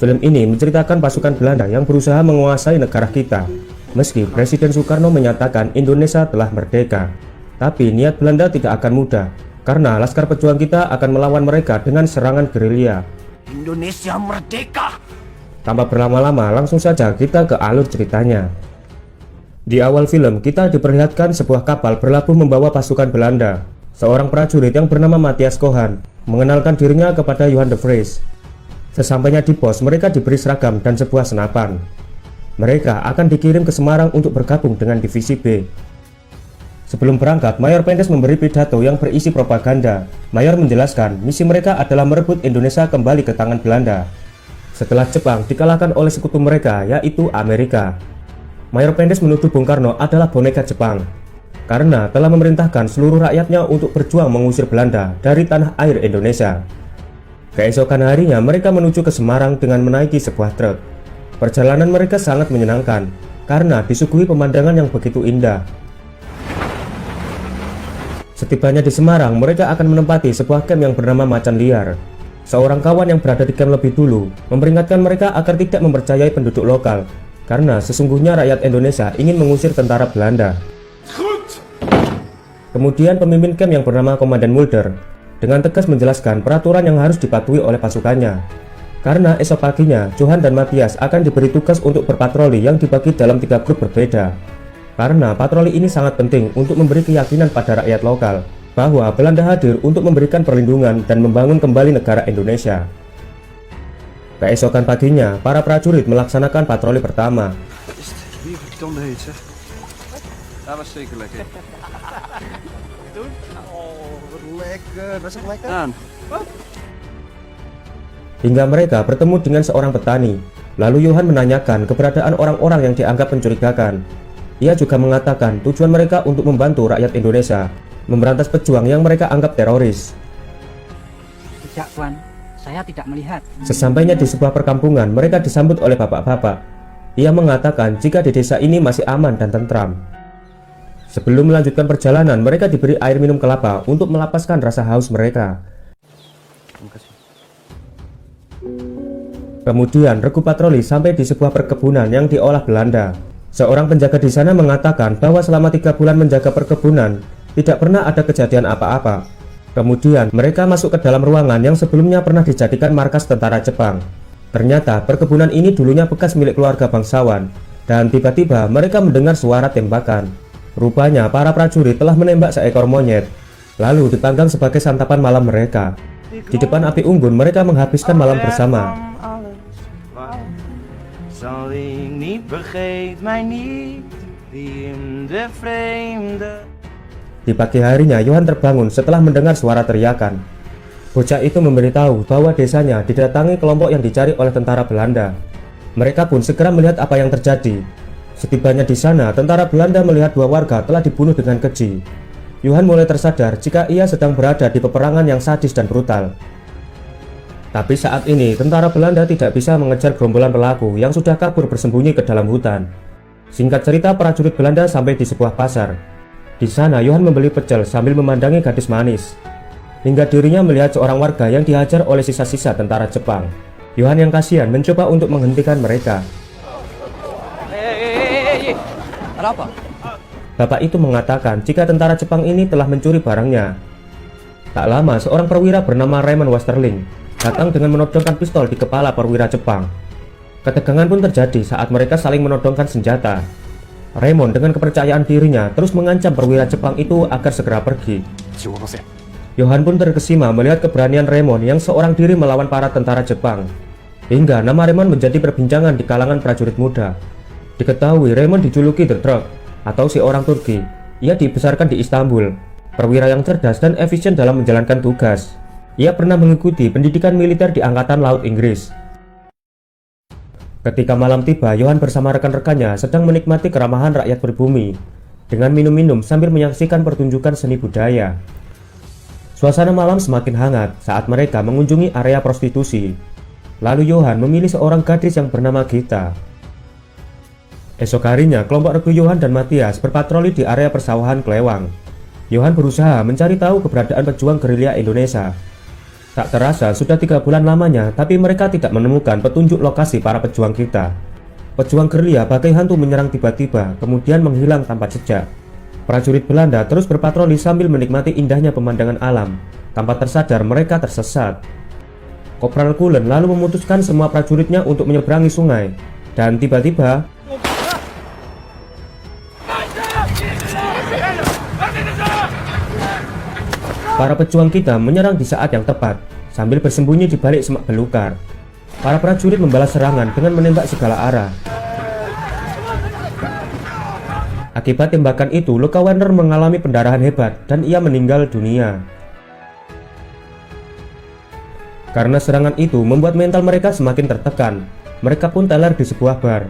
Film ini menceritakan pasukan Belanda yang berusaha menguasai negara kita. Meski Presiden Soekarno menyatakan Indonesia telah merdeka, tapi niat Belanda tidak akan mudah, karena Laskar Pejuang kita akan melawan mereka dengan serangan gerilya. Indonesia merdeka! Tanpa berlama-lama, langsung saja kita ke alur ceritanya. Di awal film, kita diperlihatkan sebuah kapal berlabuh membawa pasukan Belanda. Seorang prajurit yang bernama Matthias Kohan mengenalkan dirinya kepada Johan de Vries. Sesampainya di pos, mereka diberi seragam dan sebuah senapan. Mereka akan dikirim ke Semarang untuk bergabung dengan Divisi B. Sebelum berangkat, Mayor Pendes memberi pidato yang berisi propaganda. Mayor menjelaskan misi mereka adalah merebut Indonesia kembali ke tangan Belanda setelah Jepang dikalahkan oleh sekutu mereka, yaitu Amerika. Mayor Pendes menuduh Bung Karno adalah boneka Jepang karena telah memerintahkan seluruh rakyatnya untuk berjuang mengusir Belanda dari tanah air Indonesia. Keesokan harinya, mereka menuju ke Semarang dengan menaiki sebuah truk. Perjalanan mereka sangat menyenangkan karena disuguhi pemandangan yang begitu indah. Setibanya di Semarang, mereka akan menempati sebuah camp yang bernama Macan Liar. Seorang kawan yang berada di camp lebih dulu memperingatkan mereka agar tidak mempercayai penduduk lokal karena sesungguhnya rakyat Indonesia ingin mengusir tentara Belanda. Kemudian pemimpin camp yang bernama Komandan Mulder dengan tegas menjelaskan peraturan yang harus dipatuhi oleh pasukannya. Karena esok paginya, Johan dan Matthias akan diberi tugas untuk berpatroli yang dibagi dalam 3 grup berbeda. Karena patroli ini sangat penting untuk memberi keyakinan pada rakyat lokal bahwa Belanda hadir untuk memberikan perlindungan dan membangun kembali negara Indonesia. Keesokan paginya, para prajurit melaksanakan patroli pertama. Hingga mereka bertemu dengan seorang petani. Lalu Johan menanyakan keberadaan orang-orang yang dianggap mencurigakan. Ia juga mengatakan tujuan mereka untuk membantu rakyat Indonesia memberantas pejuang yang mereka anggap teroris. Tidak, Tuan. Saya tidak melihat. Sesampainya di sebuah perkampungan, mereka disambut oleh bapak-bapak. Ia mengatakan jika di desa ini masih aman dan tentram. Sebelum melanjutkan perjalanan, mereka diberi air minum kelapa untuk melapaskan rasa haus mereka. Kemudian regu patroli sampai di sebuah perkebunan yang diolah Belanda. Seorang penjaga di sana mengatakan bahwa selama 3 bulan menjaga perkebunan tidak pernah ada kejadian apa-apa. Kemudian mereka masuk ke dalam ruangan yang sebelumnya pernah dijadikan markas tentara Jepang. Ternyata perkebunan ini dulunya bekas milik keluarga bangsawan. Dan tiba-tiba mereka mendengar suara tembakan. Rupanya para prajurit telah menembak seekor monyet, lalu dipanggang sebagai santapan malam mereka. Di depan api unggun mereka menghabiskan malam bersama. Di pagi harinya, Johan terbangun setelah mendengar suara teriakan. Bocah itu memberitahu bahwa desanya didatangi kelompok yang dicari oleh tentara Belanda. Mereka pun segera melihat apa yang terjadi. Setibanya di sana, tentara Belanda melihat 2 warga telah dibunuh dengan keji. Johan mulai tersadar jika ia sedang berada di peperangan yang sadis dan brutal. Tapi saat ini, tentara Belanda tidak bisa mengejar gerombolan pelaku yang sudah kabur bersembunyi ke dalam hutan. Singkat cerita, prajurit Belanda sampai di sebuah pasar. Di sana, Johan membeli pecel sambil memandangi gadis manis. Hingga dirinya melihat seorang warga yang dihajar oleh sisa-sisa tentara Jepang. Johan yang kasihan mencoba untuk menghentikan mereka. Ada apa? Bapak itu mengatakan jika tentara Jepang ini telah mencuri barangnya. Tak lama, seorang perwira bernama Raymond Westerling datang dengan menodongkan pistol di kepala perwira Jepang. Ketegangan pun terjadi saat mereka saling menodongkan senjata. Raymond dengan kepercayaan dirinya terus mengancam perwira Jepang itu agar segera pergi. Johan pun terkesima melihat keberanian Raymond yang seorang diri melawan para tentara Jepang. Hingga nama Raymond menjadi perbincangan di kalangan prajurit muda. Diketahui Raymond dijuluki The Truck atau si orang Turki. Ia dibesarkan di Istanbul, perwira yang cerdas dan efisien dalam menjalankan tugas. Ia pernah mengikuti pendidikan militer di Angkatan Laut Inggris. Ketika malam tiba, Johan bersama rekan-rekannya sedang menikmati keramahan rakyat pribumi dengan minum-minum sambil menyaksikan pertunjukan seni budaya. Suasana malam semakin hangat saat mereka mengunjungi area prostitusi. Lalu Johan memilih seorang gadis yang bernama Gita. Esok harinya, kelompok regu Johan dan Matthias berpatroli di area persawahan Klewang. Johan berusaha mencari tahu keberadaan pejuang gerilya Indonesia. Tak terasa sudah 3 bulan lamanya, tapi mereka tidak menemukan petunjuk lokasi para pejuang kita. Pejuang gerilya bagai hantu menyerang tiba-tiba, kemudian menghilang tanpa jejak. Prajurit Belanda terus berpatroli sambil menikmati indahnya pemandangan alam. Tanpa tersadar mereka tersesat. Kopral Cullen lalu memutuskan semua prajuritnya untuk menyeberangi sungai. Dan tiba-tiba para pejuang kita menyerang di saat yang tepat, sambil bersembunyi di balik semak belukar. Para prajurit membalas serangan dengan menembak segala arah. Akibat tembakan itu, Luka Werner mengalami pendarahan hebat dan ia meninggal dunia. Karena serangan itu membuat mental mereka semakin tertekan. Mereka pun teler di sebuah bar.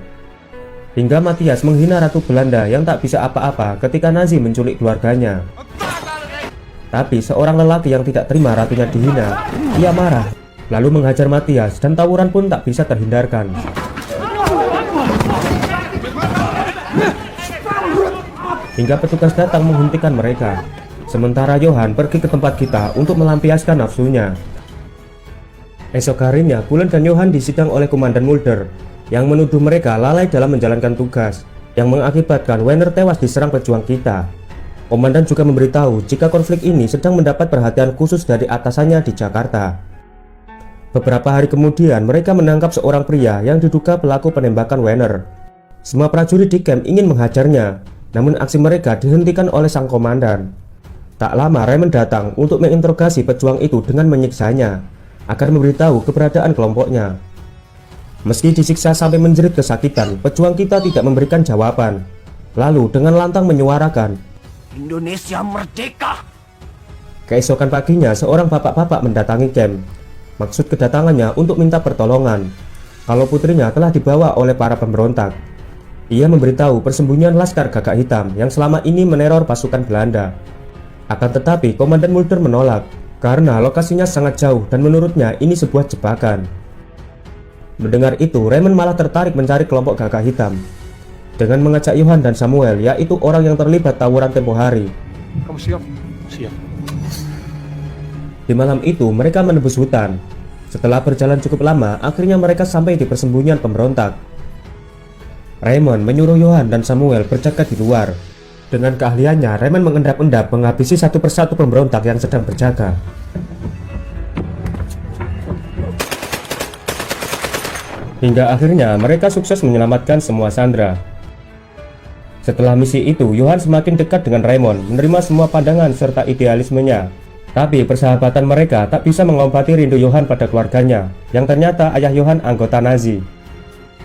Hingga Matthias menghina Ratu Belanda yang tak bisa apa-apa ketika Nazi menculik keluarganya. Tapi seorang lelaki yang tidak terima ratunya dihina, ia marah, lalu menghajar Matthias dan tawuran pun tak bisa terhindarkan. Hingga petugas datang menghentikan mereka. Sementara Johann pergi ke tempat kita untuk melampiaskan nafsunya. Esok harinya, Cullen dan Johann disidang oleh Komandan Mulder yang menuduh mereka lalai dalam menjalankan tugas yang mengakibatkan Werner tewas diserang pejuang kita. Komandan juga memberitahu jika konflik ini sedang mendapat perhatian khusus dari atasannya di Jakarta. Beberapa hari kemudian, mereka menangkap seorang pria yang diduga pelaku penembakan Werner. Semua prajurit di camp ingin menghajarnya, namun aksi mereka dihentikan oleh sang komandan. Tak lama Raymond datang untuk menginterogasi pejuang itu dengan menyiksanya, agar memberitahu keberadaan kelompoknya. Meski disiksa sampai menjerit kesakitan, pejuang kita tidak memberikan jawaban. Lalu dengan lantang menyuarakan, Indonesia merdeka! Keesokan paginya, seorang bapak-bapak mendatangi camp. Maksud kedatangannya untuk minta pertolongan, kalau putrinya telah dibawa oleh para pemberontak. Ia memberitahu persembunyian Laskar Gagak Hitam yang selama ini meneror pasukan Belanda. Akan tetapi Komandan Mulder menolak karena lokasinya sangat jauh dan menurutnya ini sebuah jebakan. Mendengar itu, Raymond malah tertarik mencari kelompok Gagak Hitam dengan mengajak Johann dan Samuel, yaitu orang yang terlibat tawuran tempo hari. Kamu siap? Siap. Di malam itu mereka menembus hutan. Setelah berjalan cukup lama, akhirnya mereka sampai di persembunyian pemberontak. Raymond menyuruh Johann dan Samuel berjaga di luar. Dengan keahliannya, Raymond mengendap-endap menghabisi satu persatu pemberontak yang sedang berjaga. Hingga akhirnya mereka sukses menyelamatkan semua sandera. Setelah misi itu, Johann semakin dekat dengan Raymond, menerima semua pandangan serta idealismenya. Tapi persahabatan mereka tak bisa mengobati rindu Johann pada keluarganya, yang ternyata ayah Johann anggota Nazi.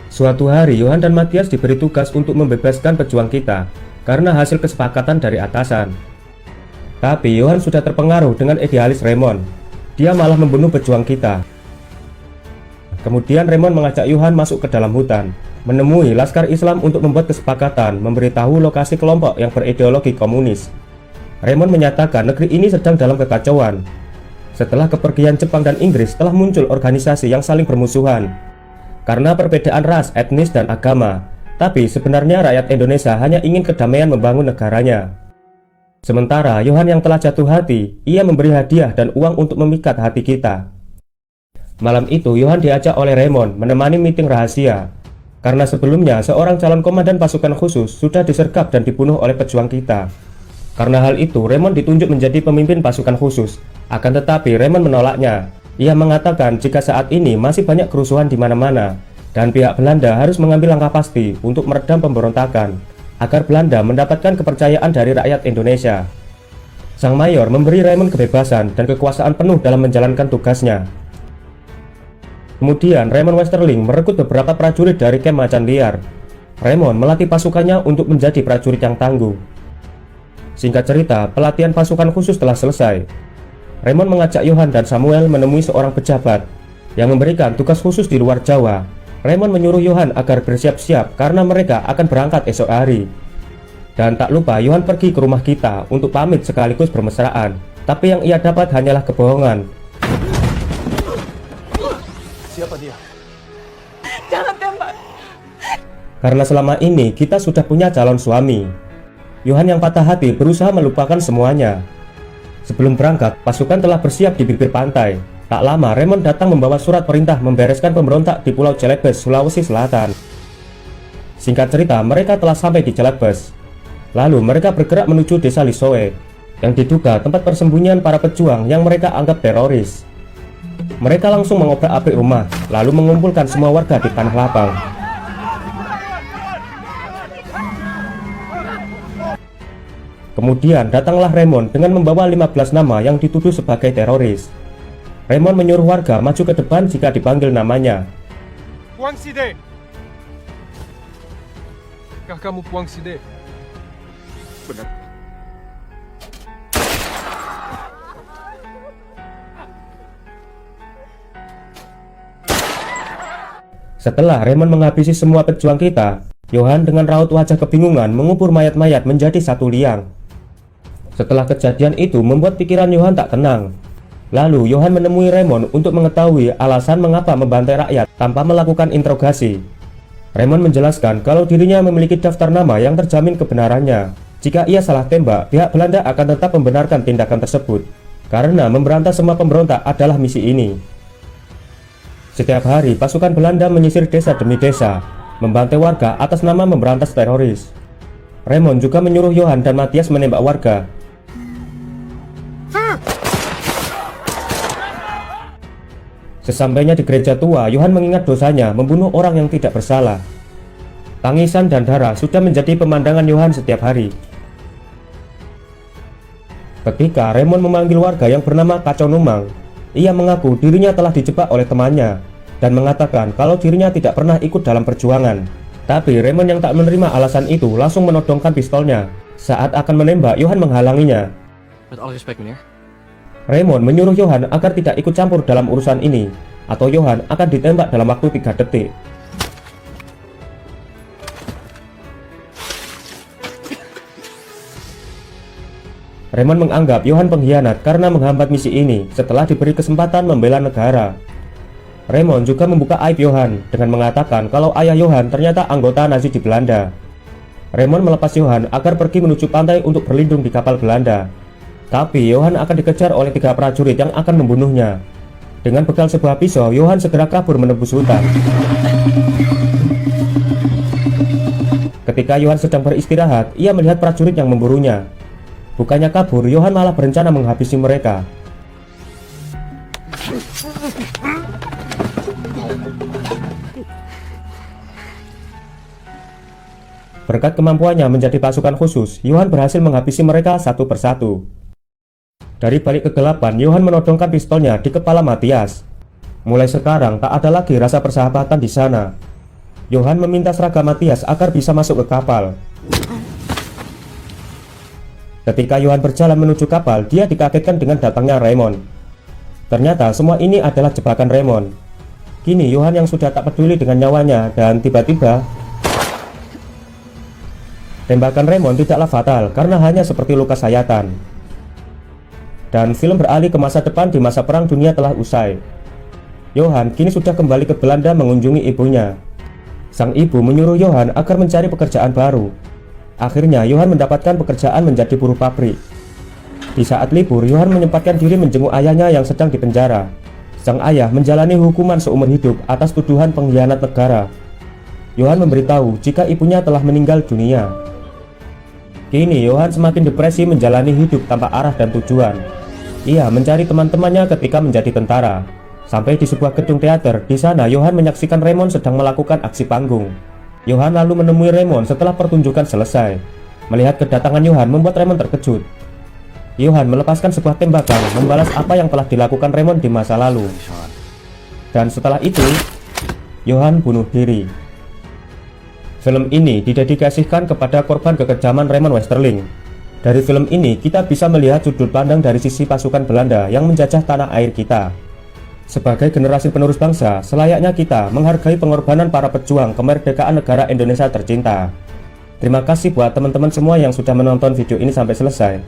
Suatu hari, Johann dan Matthias diberi tugas untuk membebaskan pejuang kita karena hasil kesepakatan dari atasan. Tapi Johann sudah terpengaruh dengan idealis Raymond. Dia malah membunuh pejuang kita. Kemudian Raymond mengajak Johann masuk ke dalam hutan, menemui Laskar Islam untuk membuat kesepakatan memberitahu lokasi kelompok yang berideologi komunis. Raymond menyatakan negeri ini sedang dalam kekacauan. Setelah kepergian Jepang dan Inggris, telah muncul organisasi yang saling bermusuhan karena perbedaan ras, etnis, dan agama. Tapi sebenarnya rakyat Indonesia hanya ingin kedamaian membangun negaranya. Sementara Johann yang telah jatuh hati, ia memberi hadiah dan uang untuk memikat hati kita. Malam itu Johann diajak oleh Raymond menemani meeting rahasia, karena sebelumnya seorang calon komandan pasukan khusus sudah disergap dan dibunuh oleh pejuang kita. Karena hal itu, Raymond ditunjuk menjadi pemimpin pasukan khusus. Akan tetapi Raymond menolaknya. Ia mengatakan jika saat ini masih banyak kerusuhan di mana-mana dan pihak Belanda harus mengambil langkah pasti untuk meredam pemberontakan agar Belanda mendapatkan kepercayaan dari rakyat Indonesia. Sang mayor memberi Raymond kebebasan dan kekuasaan penuh dalam menjalankan tugasnya. Kemudian Raymond Westerling merekrut beberapa prajurit dari kamp Macan Liar. Raymond melatih pasukannya untuk menjadi prajurit yang tangguh. Singkat cerita, pelatihan pasukan khusus telah selesai. Raymond mengajak Johann dan Samuel menemui seorang pejabat yang memberikan tugas khusus di luar Jawa. Raymond menyuruh Johann agar bersiap-siap karena mereka akan berangkat esok hari. Dan tak lupa Johann pergi ke rumah kita untuk pamit sekaligus bermesraan. Tapi yang ia dapat hanyalah kebohongan. Siapa dia? Jangan tembak. Karena selama ini kita sudah punya calon suami. Johann yang patah hati berusaha melupakan semuanya. Sebelum berangkat, pasukan telah bersiap di bibir pantai. Tak lama Raymond datang membawa surat perintah membereskan pemberontak di Pulau Celebes, Sulawesi Selatan. Singkat cerita, mereka telah sampai di Celebes. Lalu mereka bergerak menuju desa Lisoe, yang diduga tempat persembunyian para pejuang yang mereka anggap teroris. Mereka langsung mengobrak-abrik rumah, lalu mengumpulkan semua warga di tanah lapang. Kemudian datanglah Raymond dengan membawa 15 nama yang dituduh sebagai teroris. Raymond menyuruh warga maju ke depan jika dipanggil namanya. Puang Side. Kah kamu Puang Side? Benar. Setelah Raymond menghabisi semua pejuang kita, Johan dengan raut wajah kebingungan mengubur mayat-mayat menjadi satu liang. Setelah kejadian itu membuat pikiran Johan tak tenang. Lalu Johan menemui Raymond untuk mengetahui alasan mengapa membantai rakyat tanpa melakukan interogasi. Raymond menjelaskan kalau dirinya memiliki daftar nama yang terjamin kebenarannya. Jika ia salah tembak, pihak Belanda akan tetap membenarkan tindakan tersebut, karena memberantas semua pemberontak adalah misi ini. Setiap hari pasukan Belanda menyisir desa demi desa, membantai warga atas nama memberantas teroris. Raymond juga menyuruh Johan dan Matthias menembak warga. Sesampainya di gereja tua, Johan mengingat dosanya membunuh orang yang tidak bersalah. Tangisan dan darah sudah menjadi pemandangan Johan setiap hari. Ketika Raymond memanggil warga yang bernama Kacau Numang, ia mengaku dirinya telah dijebak oleh temannya dan mengatakan kalau dirinya tidak pernah ikut dalam perjuangan. Tapi Raymond yang tak menerima alasan itu langsung menodongkan pistolnya. Saat akan menembak, Johan menghalanginya. Met alle respect, meneer. Raymond menyuruh Johan agar tidak ikut campur dalam urusan ini, atau Johan akan ditembak dalam waktu 3 detik. Raymond menganggap Johan pengkhianat karena menghambat misi ini setelah diberi kesempatan membela negara. Raymond juga membuka aib Johan dengan mengatakan kalau ayah Johan ternyata anggota Nazi di Belanda. Raymond melepas Johan agar pergi menuju pantai untuk berlindung di kapal Belanda. Tapi Johan akan dikejar oleh 3 prajurit yang akan membunuhnya. Dengan bekal sebuah pisau, Johan segera kabur menembus hutan. Ketika Johan sedang beristirahat, ia melihat prajurit yang memburunya. Bukannya kabur, Johan malah berencana menghabisi mereka. Berkat kemampuannya menjadi pasukan khusus, Johan berhasil menghabisi mereka satu persatu. Dari balik kegelapan, Johan menodongkan pistolnya di kepala Matthias. Mulai sekarang tak ada lagi rasa persahabatan di sana. Johan meminta seragam Matthias agar bisa masuk ke kapal. Ketika Johan berjalan menuju kapal, dia dikagetkan dengan datangnya Raymond. Ternyata semua ini adalah jebakan Raymond. Kini Johan yang sudah tak peduli dengan nyawanya, dan tiba-tiba tembakan Raymond tidaklah fatal karena hanya seperti luka sayatan. Dan film beralih ke masa depan di masa Perang Dunia telah usai. Johan kini sudah kembali ke Belanda mengunjungi ibunya. Sang ibu menyuruh Johan agar mencari pekerjaan baru. Akhirnya Johan mendapatkan pekerjaan menjadi buruh pabrik. Di saat libur, Johan menyempatkan diri menjenguk ayahnya yang sedang dipenjara. Sang ayah menjalani hukuman seumur hidup atas tuduhan pengkhianat negara. Johan memberitahu jika ibunya telah meninggal dunia. Kini Johan semakin depresi menjalani hidup tanpa arah dan tujuan. Ia mencari teman-temannya ketika menjadi tentara. Sampai di sebuah gedung teater, di sana Johan menyaksikan Raymond sedang melakukan aksi panggung. Johan lalu menemui Raymond setelah pertunjukan selesai. Melihat kedatangan Johan membuat Raymond terkejut. Johan melepaskan sebuah tembakan membalas apa yang telah dilakukan Raymond di masa lalu. Dan setelah itu, Johan bunuh diri. Film ini didedikasikan kepada korban kekejaman Raymond Westerling. Dari film ini kita bisa melihat sudut pandang dari sisi pasukan Belanda yang menjajah tanah air kita. Sebagai generasi penerus bangsa, selayaknya kita menghargai pengorbanan para pejuang kemerdekaan negara Indonesia tercinta. Terima kasih buat teman-teman semua yang sudah menonton video ini sampai selesai.